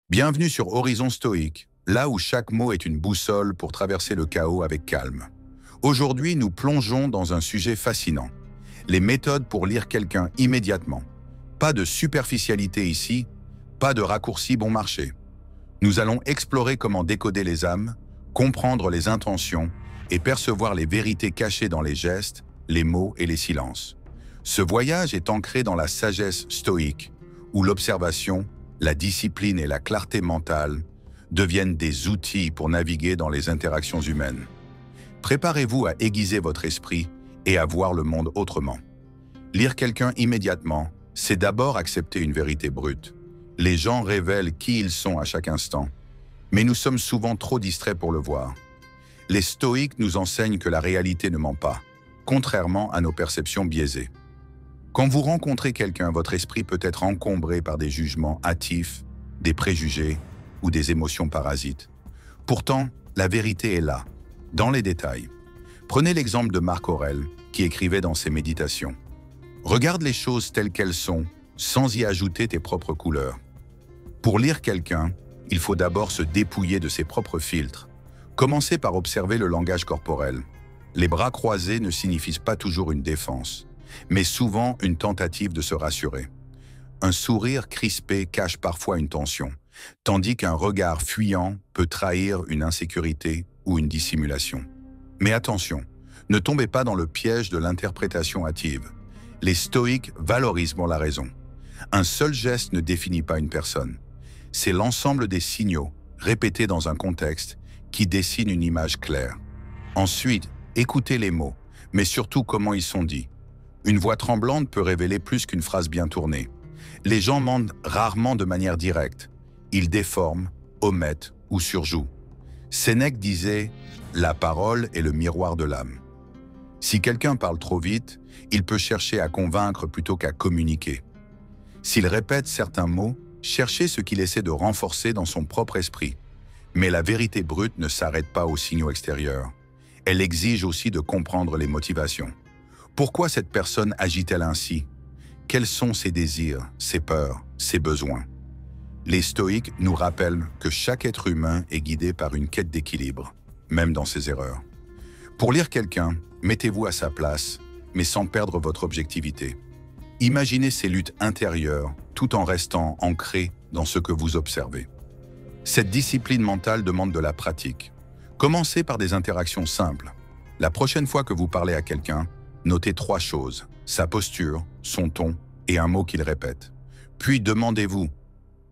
Bienvenue sur Horizon Stoïque, là où chaque mot est une boussole pour traverser le chaos avec calme. Aujourd'hui, nous plongeons dans un sujet fascinant. Les méthodes pour lire quelqu'un immédiatement. Pas de superficialité ici, pas de raccourcis bon marché. Nous allons explorer comment décoder les âmes, comprendre les intentions et percevoir les vérités cachées dans les gestes, les mots et les silences. Ce voyage est ancré dans la sagesse stoïque, où l'observation, la discipline et la clarté mentale deviennent des outils pour naviguer dans les interactions humaines. Préparez-vous à aiguiser votre esprit et à voir le monde autrement. Lire quelqu'un immédiatement, c'est d'abord accepter une vérité brute. Les gens révèlent qui ils sont à chaque instant, mais nous sommes souvent trop distraits pour le voir. Les stoïques nous enseignent que la réalité ne ment pas, contrairement à nos perceptions biaisées. Quand vous rencontrez quelqu'un, votre esprit peut être encombré par des jugements hâtifs, des préjugés ou des émotions parasites. Pourtant, la vérité est là, dans les détails. Prenez l'exemple de Marc Aurèle, qui écrivait dans ses méditations. Regarde les choses telles qu'elles sont, sans y ajouter tes propres couleurs. Pour lire quelqu'un, il faut d'abord se dépouiller de ses propres filtres. Commencez par observer le langage corporel. Les bras croisés ne signifient pas toujours une défense, mais souvent une tentative de se rassurer. Un sourire crispé cache parfois une tension, tandis qu'un regard fuyant peut trahir une insécurité ou une dissimulation. Mais attention, ne tombez pas dans le piège de l'interprétation hâtive. Les stoïques valorisent la raison. Un seul geste ne définit pas une personne. C'est l'ensemble des signaux, répétés dans un contexte, qui dessinent une image claire. Ensuite, écoutez les mots, mais surtout comment ils sont dits. Une voix tremblante peut révéler plus qu'une phrase bien tournée. Les gens mentent rarement de manière directe. Ils déforment, omettent ou surjouent. Sénèque disait « La parole est le miroir de l'âme ». Si quelqu'un parle trop vite, il peut chercher à convaincre plutôt qu'à communiquer. S'il répète certains mots, cherchez ce qu'il essaie de renforcer dans son propre esprit. Mais la vérité brute ne s'arrête pas aux signaux extérieurs. Elle exige aussi de comprendre les motivations. Pourquoi cette personne agit-elle ainsi? Quels sont ses désirs, ses peurs, ses besoins? Les stoïques nous rappellent que chaque être humain est guidé par une quête d'équilibre, même dans ses erreurs. Pour lire quelqu'un, mettez-vous à sa place, mais sans perdre votre objectivité. Imaginez ses luttes intérieures tout en restant ancré dans ce que vous observez. Cette discipline mentale demande de la pratique. Commencez par des interactions simples. La prochaine fois que vous parlez à quelqu'un, notez 3 choses, sa posture, son ton et un mot qu'il répète. Puis demandez-vous,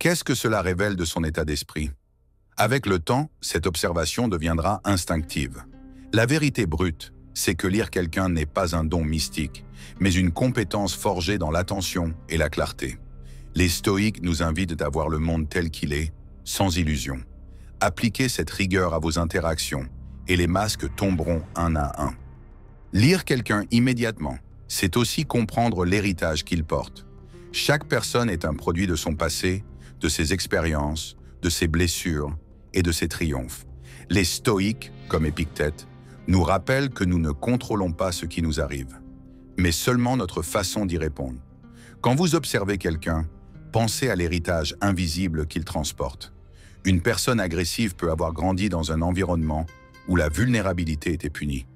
qu'est-ce que cela révèle de son état d'esprit? Avec le temps, cette observation deviendra instinctive. La vérité brute, c'est que lire quelqu'un n'est pas un don mystique, mais une compétence forgée dans l'attention et la clarté. Les stoïques nous invitent à voir le monde tel qu'il est, sans illusion. Appliquez cette rigueur à vos interactions et les masques tomberont un à un. Lire quelqu'un immédiatement, c'est aussi comprendre l'héritage qu'il porte. Chaque personne est un produit de son passé, de ses expériences, de ses blessures et de ses triomphes. Les stoïques, comme Épictète, nous rappellent que nous ne contrôlons pas ce qui nous arrive, mais seulement notre façon d'y répondre. Quand vous observez quelqu'un, pensez à l'héritage invisible qu'il transporte. Une personne agressive peut avoir grandi dans un environnement où la vulnérabilité était punie.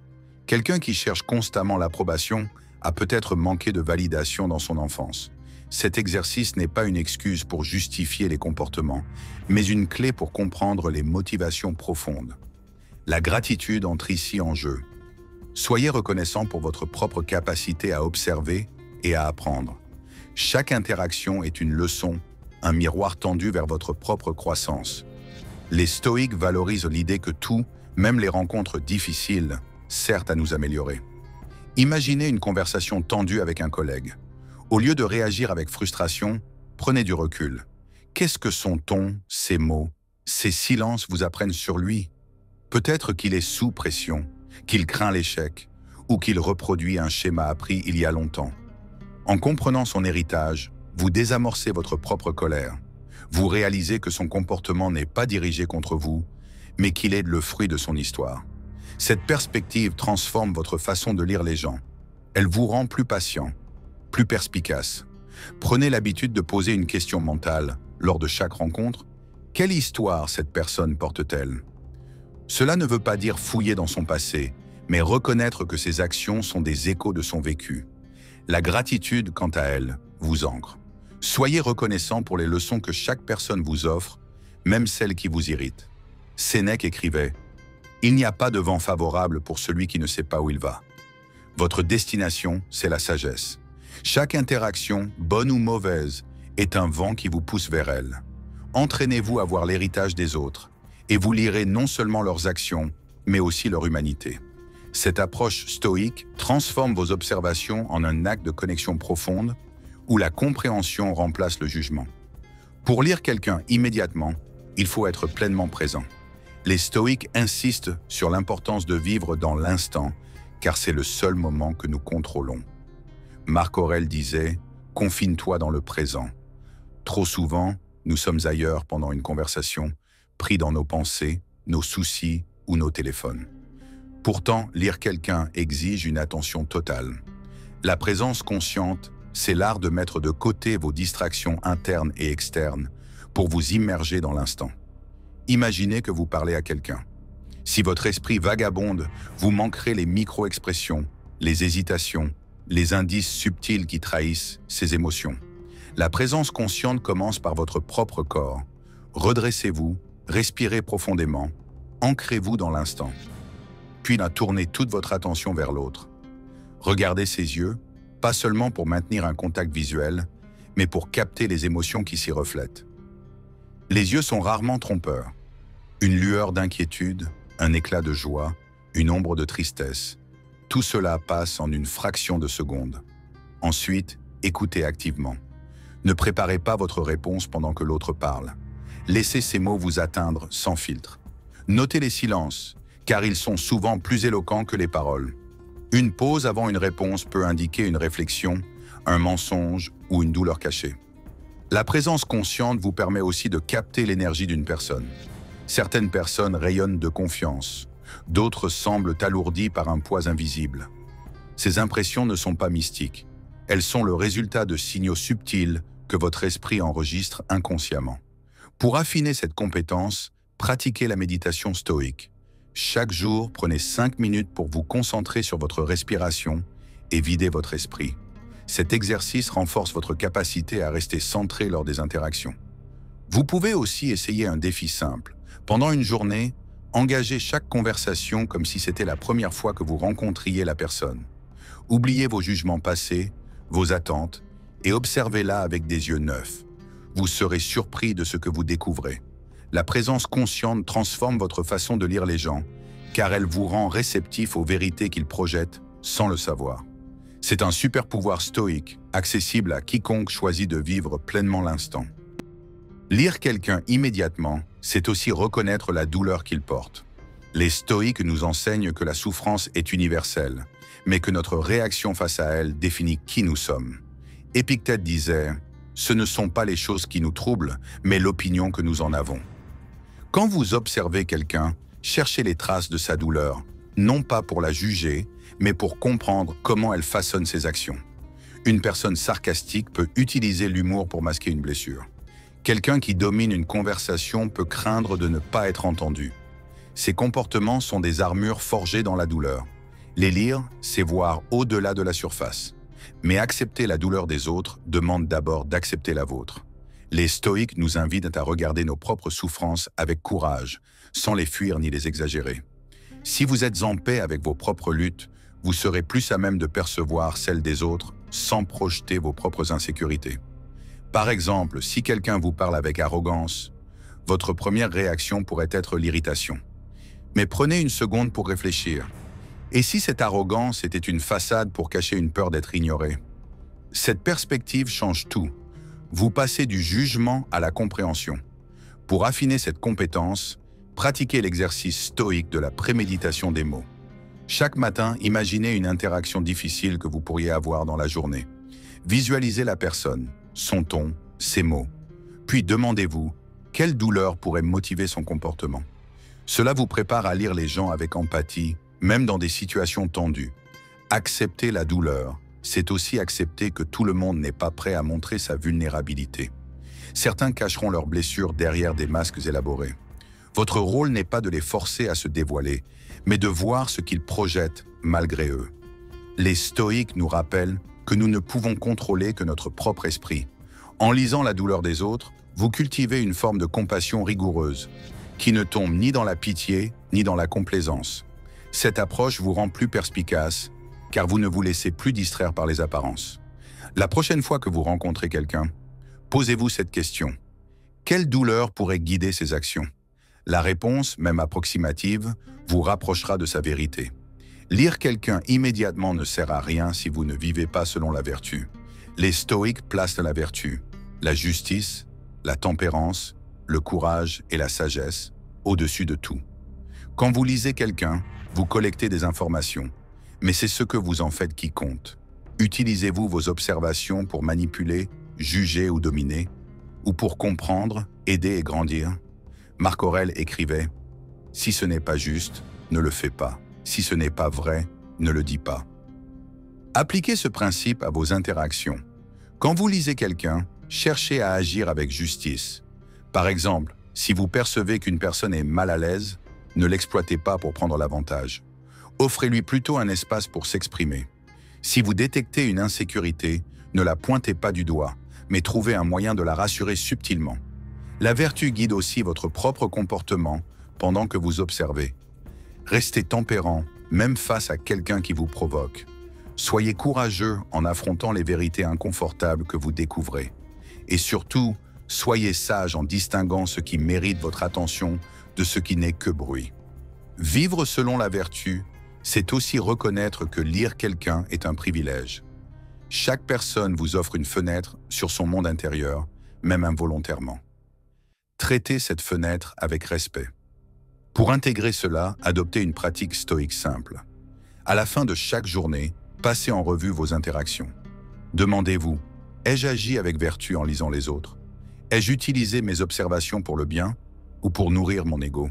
Quelqu'un qui cherche constamment l'approbation a peut-être manqué de validation dans son enfance. Cet exercice n'est pas une excuse pour justifier les comportements, mais une clé pour comprendre les motivations profondes. La gratitude entre ici en jeu. Soyez reconnaissant pour votre propre capacité à observer et à apprendre. Chaque interaction est une leçon, un miroir tendu vers votre propre croissance. Les stoïques valorisent l'idée que tout, même les rencontres difficiles, sert à nous améliorer. Imaginez une conversation tendue avec un collègue. Au lieu de réagir avec frustration, prenez du recul. Qu'est-ce que son ton, ses mots, ses silences vous apprennent sur lui? Peut-être qu'il est sous pression, qu'il craint l'échec, ou qu'il reproduit un schéma appris il y a longtemps. En comprenant son héritage, vous désamorcez votre propre colère. Vous réalisez que son comportement n'est pas dirigé contre vous, mais qu'il est le fruit de son histoire. Cette perspective transforme votre façon de lire les gens. Elle vous rend plus patient, plus perspicace. Prenez l'habitude de poser une question mentale lors de chaque rencontre. Quelle histoire cette personne porte-t-elle? Cela ne veut pas dire fouiller dans son passé, mais reconnaître que ses actions sont des échos de son vécu. La gratitude, quant à elle, vous ancre. Soyez reconnaissant pour les leçons que chaque personne vous offre, même celles qui vous irritent. Sénèque écrivait « Il n'y a pas de vent favorable pour celui qui ne sait pas où il va. Votre destination, c'est la sagesse. Chaque interaction, bonne ou mauvaise, est un vent qui vous pousse vers elle. Entraînez-vous à voir l'héritage des autres, et vous lirez non seulement leurs actions, mais aussi leur humanité. Cette approche stoïque transforme vos observations en un acte de connexion profonde, où la compréhension remplace le jugement. Pour lire quelqu'un immédiatement, il faut être pleinement présent. Les stoïques insistent sur l'importance de vivre dans l'instant, car c'est le seul moment que nous contrôlons. Marc Aurèle disait « Confine-toi dans le présent ». Trop souvent, nous sommes ailleurs pendant une conversation, pris dans nos pensées, nos soucis ou nos téléphones. Pourtant, lire quelqu'un exige une attention totale. La présence consciente, c'est l'art de mettre de côté vos distractions internes et externes pour vous immerger dans l'instant. Imaginez que vous parlez à quelqu'un. Si votre esprit vagabonde, vous manquerez les micro-expressions, les hésitations, les indices subtils qui trahissent ces émotions. La présence consciente commence par votre propre corps. Redressez-vous, respirez profondément, ancrez-vous dans l'instant. Puis tournez toute votre attention vers l'autre. Regardez ses yeux, pas seulement pour maintenir un contact visuel, mais pour capter les émotions qui s'y reflètent. Les yeux sont rarement trompeurs. Une lueur d'inquiétude, un éclat de joie, une ombre de tristesse. Tout cela passe en une fraction de seconde. Ensuite, écoutez activement. Ne préparez pas votre réponse pendant que l'autre parle. Laissez ces mots vous atteindre sans filtre. Notez les silences, car ils sont souvent plus éloquents que les paroles. Une pause avant une réponse peut indiquer une réflexion, un mensonge ou une douleur cachée. La présence consciente vous permet aussi de capter l'énergie d'une personne. Certaines personnes rayonnent de confiance, d'autres semblent alourdies par un poids invisible. Ces impressions ne sont pas mystiques. Elles sont le résultat de signaux subtils que votre esprit enregistre inconsciemment. Pour affiner cette compétence, pratiquez la méditation stoïque. Chaque jour, prenez 5 minutes pour vous concentrer sur votre respiration et vider votre esprit. Cet exercice renforce votre capacité à rester centré lors des interactions. Vous pouvez aussi essayer un défi simple. Pendant une journée, engagez chaque conversation comme si c'était la première fois que vous rencontriez la personne. Oubliez vos jugements passés, vos attentes, et observez-la avec des yeux neufs. Vous serez surpris de ce que vous découvrez. La présence consciente transforme votre façon de lire les gens, car elle vous rend réceptif aux vérités qu'ils projettent sans le savoir. C'est un super pouvoir stoïque, accessible à quiconque choisit de vivre pleinement l'instant. Lire quelqu'un immédiatement, c'est aussi reconnaître la douleur qu'il porte. Les stoïques nous enseignent que la souffrance est universelle, mais que notre réaction face à elle définit qui nous sommes. Épictète disait « Ce ne sont pas les choses qui nous troublent, mais l'opinion que nous en avons ». Quand vous observez quelqu'un, cherchez les traces de sa douleur, non pas pour la juger, mais pour comprendre comment elle façonne ses actions. Une personne sarcastique peut utiliser l'humour pour masquer une blessure. Quelqu'un qui domine une conversation peut craindre de ne pas être entendu. Ces comportements sont des armures forgées dans la douleur. Les lire, c'est voir au-delà de la surface. Mais accepter la douleur des autres demande d'abord d'accepter la vôtre. Les stoïques nous invitent à regarder nos propres souffrances avec courage, sans les fuir ni les exagérer. Si vous êtes en paix avec vos propres luttes, vous serez plus à même de percevoir celles des autres sans projeter vos propres insécurités. Par exemple, si quelqu'un vous parle avec arrogance, votre première réaction pourrait être l'irritation. Mais prenez une seconde pour réfléchir. Et si cette arrogance était une façade pour cacher une peur d'être ignoré? Cette perspective change tout. Vous passez du jugement à la compréhension. Pour affiner cette compétence, pratiquez l'exercice stoïque de la préméditation des mots. Chaque matin, imaginez une interaction difficile que vous pourriez avoir dans la journée. Visualisez la personne, son ton, ses mots. Puis demandez-vous, quelle douleur pourrait motiver son comportement? Cela vous prépare à lire les gens avec empathie, même dans des situations tendues. Accepter la douleur, c'est aussi accepter que tout le monde n'est pas prêt à montrer sa vulnérabilité. Certains cacheront leurs blessures derrière des masques élaborés. Votre rôle n'est pas de les forcer à se dévoiler, mais de voir ce qu'ils projettent malgré eux. Les stoïques nous rappellent que nous ne pouvons contrôler que notre propre esprit. En lisant la douleur des autres, vous cultivez une forme de compassion rigoureuse, qui ne tombe ni dans la pitié, ni dans la complaisance. Cette approche vous rend plus perspicace, car vous ne vous laissez plus distraire par les apparences. La prochaine fois que vous rencontrez quelqu'un, posez-vous cette question. Quelle douleur pourrait guider ses actions? La réponse, même approximative, vous rapprochera de sa vérité. Lire quelqu'un immédiatement ne sert à rien si vous ne vivez pas selon la vertu. Les stoïques placent la vertu, la justice, la tempérance, le courage et la sagesse au-dessus de tout. Quand vous lisez quelqu'un, vous collectez des informations, mais c'est ce que vous en faites qui compte. Utilisez-vous vos observations pour manipuler, juger ou dominer, ou pour comprendre, aider et grandir? Marc Aurèle écrivait « Si ce n'est pas juste, ne le fais pas. Si ce n'est pas vrai, ne le dis pas. » Appliquez ce principe à vos interactions. Quand vous lisez quelqu'un, cherchez à agir avec justice. Par exemple, si vous percevez qu'une personne est mal à l'aise, ne l'exploitez pas pour prendre l'avantage. Offrez-lui plutôt un espace pour s'exprimer. Si vous détectez une insécurité, ne la pointez pas du doigt, mais trouvez un moyen de la rassurer subtilement. La vertu guide aussi votre propre comportement pendant que vous observez. Restez tempérant, même face à quelqu'un qui vous provoque. Soyez courageux en affrontant les vérités inconfortables que vous découvrez. Et surtout, soyez sage en distinguant ce qui mérite votre attention de ce qui n'est que bruit. Vivre selon la vertu, c'est aussi reconnaître que lire quelqu'un est un privilège. Chaque personne vous offre une fenêtre sur son monde intérieur, même involontairement. Traitez cette fenêtre avec respect. Pour intégrer cela, adoptez une pratique stoïque simple. À la fin de chaque journée, passez en revue vos interactions. Demandez-vous, ai-je agi avec vertu en lisant les autres? Ai-je utilisé mes observations pour le bien ou pour nourrir mon ego?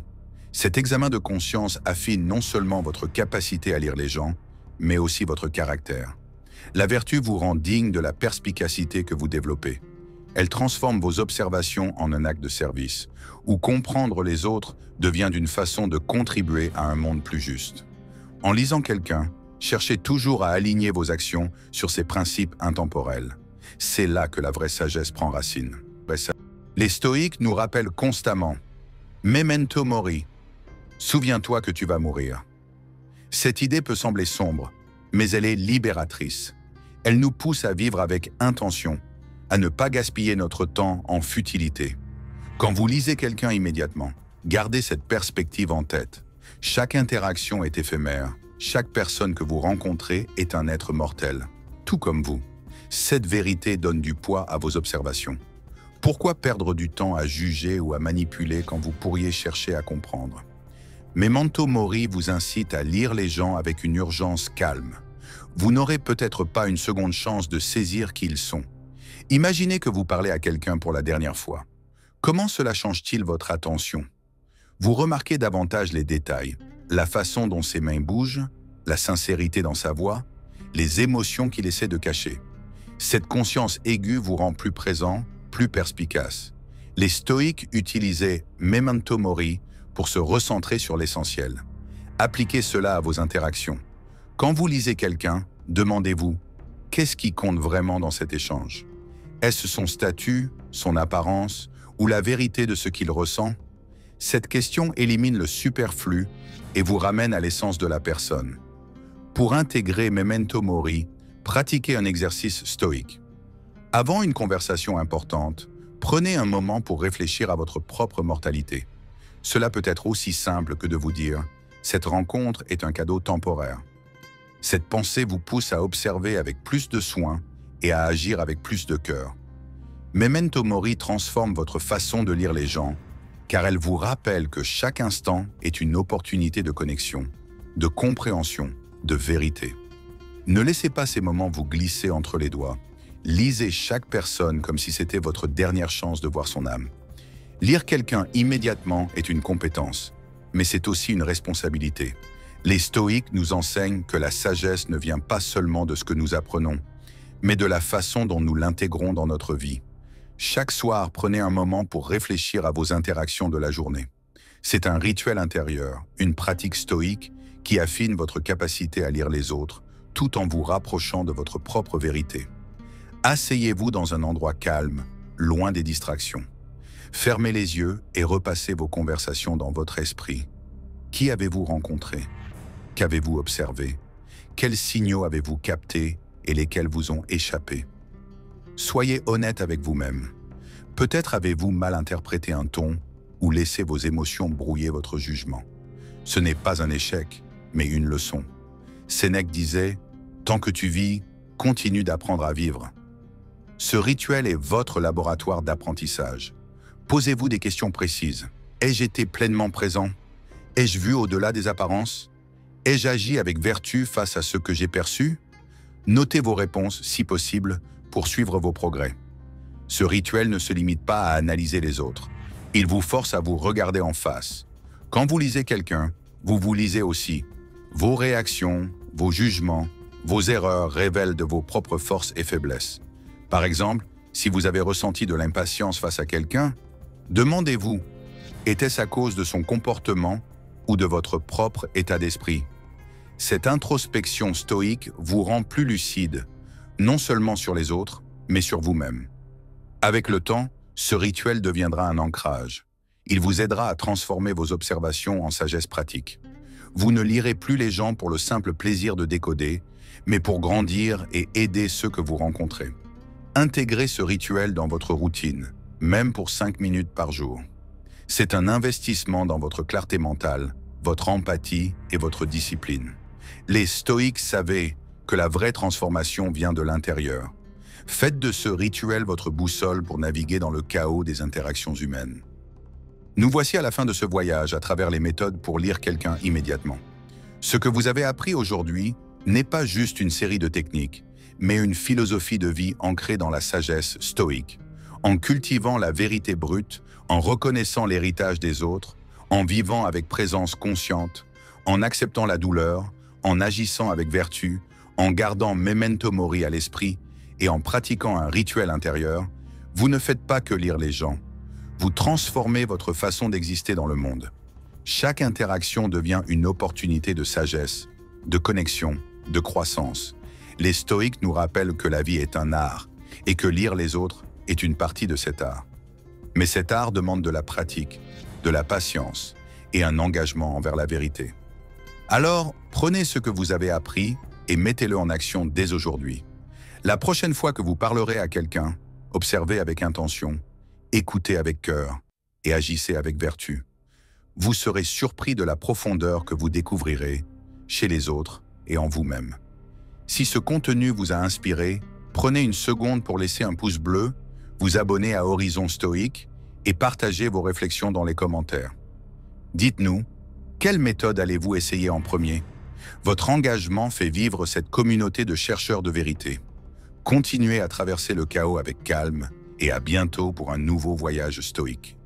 Cet examen de conscience affine non seulement votre capacité à lire les gens, mais aussi votre caractère. La vertu vous rend digne de la perspicacité que vous développez. Elle transforme vos observations en un acte de service, où comprendre les autres devient une façon de contribuer à un monde plus juste. En lisant quelqu'un, cherchez toujours à aligner vos actions sur ces principes intemporels. C'est là que la vraie sagesse prend racine. Les stoïques nous rappellent constamment « Memento mori », souviens-toi que tu vas mourir. Cette idée peut sembler sombre, mais elle est libératrice. Elle nous pousse à vivre avec intention, à ne pas gaspiller notre temps en futilité. Quand vous lisez quelqu'un immédiatement, gardez cette perspective en tête. Chaque interaction est éphémère, chaque personne que vous rencontrez est un être mortel, tout comme vous. Cette vérité donne du poids à vos observations. Pourquoi perdre du temps à juger ou à manipuler quand vous pourriez chercher à comprendre? Memento mori vous incite à lire les gens avec une urgence calme. Vous n'aurez peut-être pas une seconde chance de saisir qui ils sont. Imaginez que vous parlez à quelqu'un pour la dernière fois. Comment cela change-t-il votre attention? Vous remarquez davantage les détails, la façon dont ses mains bougent, la sincérité dans sa voix, les émotions qu'il essaie de cacher. Cette conscience aiguë vous rend plus présent, plus perspicace. Les stoïques utilisaient memento mori pour se recentrer sur l'essentiel. Appliquez cela à vos interactions. Quand vous lisez quelqu'un, demandez-vous « Qu'est-ce qui compte vraiment dans cet échange ?» Est-ce son statut, son apparence ou la vérité de ce qu'il ressent? Cette question élimine le superflu et vous ramène à l'essence de la personne. Pour intégrer Memento Mori, pratiquez un exercice stoïque. Avant une conversation importante, prenez un moment pour réfléchir à votre propre mortalité. Cela peut être aussi simple que de vous dire « Cette rencontre est un cadeau temporaire ». Cette pensée vous pousse à observer avec plus de soin et à agir avec plus de cœur. Memento Mori transforme votre façon de lire les gens, car elle vous rappelle que chaque instant est une opportunité de connexion, de compréhension, de vérité. Ne laissez pas ces moments vous glisser entre les doigts. Lisez chaque personne comme si c'était votre dernière chance de voir son âme. Lire quelqu'un immédiatement est une compétence, mais c'est aussi une responsabilité. Les stoïques nous enseignent que la sagesse ne vient pas seulement de ce que nous apprenons, mais de la façon dont nous l'intégrons dans notre vie. Chaque soir, prenez un moment pour réfléchir à vos interactions de la journée. C'est un rituel intérieur, une pratique stoïque qui affine votre capacité à lire les autres, tout en vous rapprochant de votre propre vérité. Asseyez-vous dans un endroit calme, loin des distractions. Fermez les yeux et repassez vos conversations dans votre esprit. Qui avez-vous rencontré? Qu'avez-vous observé? Quels signaux avez-vous captés et lesquels vous ont échappé? Soyez honnête avec vous-même. Peut-être avez-vous mal interprété un ton ou laissé vos émotions brouiller votre jugement. Ce n'est pas un échec, mais une leçon. Sénèque disait « Tant que tu vis, continue d'apprendre à vivre ». Ce rituel est votre laboratoire d'apprentissage. Posez-vous des questions précises. Ai-je été pleinement présent? Ai-je vu au-delà des apparences? Ai-je agi avec vertu face à ce que j'ai perçu? Notez vos réponses, si possible, pour suivre vos progrès. Ce rituel ne se limite pas à analyser les autres. Il vous force à vous regarder en face. Quand vous lisez quelqu'un, vous vous lisez aussi. Vos réactions, vos jugements, vos erreurs révèlent de vos propres forces et faiblesses. Par exemple, si vous avez ressenti de l'impatience face à quelqu'un, demandez-vous, était-ce à cause de son comportement ou de votre propre état d'esprit? Cette introspection stoïque vous rend plus lucide, non seulement sur les autres, mais sur vous-même. Avec le temps, ce rituel deviendra un ancrage. Il vous aidera à transformer vos observations en sagesse pratique. Vous ne lirez plus les gens pour le simple plaisir de décoder, mais pour grandir et aider ceux que vous rencontrez. Intégrez ce rituel dans votre routine, même pour 5 minutes par jour. C'est un investissement dans votre clarté mentale, votre empathie et votre discipline. Les stoïques savaient que la vraie transformation vient de l'intérieur. Faites de ce rituel votre boussole pour naviguer dans le chaos des interactions humaines. Nous voici à la fin de ce voyage à travers les méthodes pour lire quelqu'un immédiatement. Ce que vous avez appris aujourd'hui n'est pas juste une série de techniques, mais une philosophie de vie ancrée dans la sagesse stoïque. En cultivant la vérité brute, en reconnaissant l'héritage des autres, en vivant avec présence consciente, en acceptant la douleur, en agissant avec vertu, en gardant memento mori à l'esprit et en pratiquant un rituel intérieur, vous ne faites pas que lire les gens. Vous transformez votre façon d'exister dans le monde. Chaque interaction devient une opportunité de sagesse, de connexion, de croissance. Les stoïques nous rappellent que la vie est un art et que lire les autres est une partie de cet art. Mais cet art demande de la pratique, de la patience et un engagement envers la vérité. Alors, prenez ce que vous avez appris et mettez-le en action dès aujourd'hui. La prochaine fois que vous parlerez à quelqu'un, observez avec intention, écoutez avec cœur et agissez avec vertu. Vous serez surpris de la profondeur que vous découvrirez chez les autres et en vous-même. Si ce contenu vous a inspiré, prenez une seconde pour laisser un pouce bleu, vous abonner à Horizon Stoïque et partagez vos réflexions dans les commentaires. Dites-nous, quelle méthode allez-vous essayer en premier? Votre engagement fait vivre cette communauté de chercheurs de vérité. Continuez à traverser le chaos avec calme et à bientôt pour un nouveau voyage stoïque.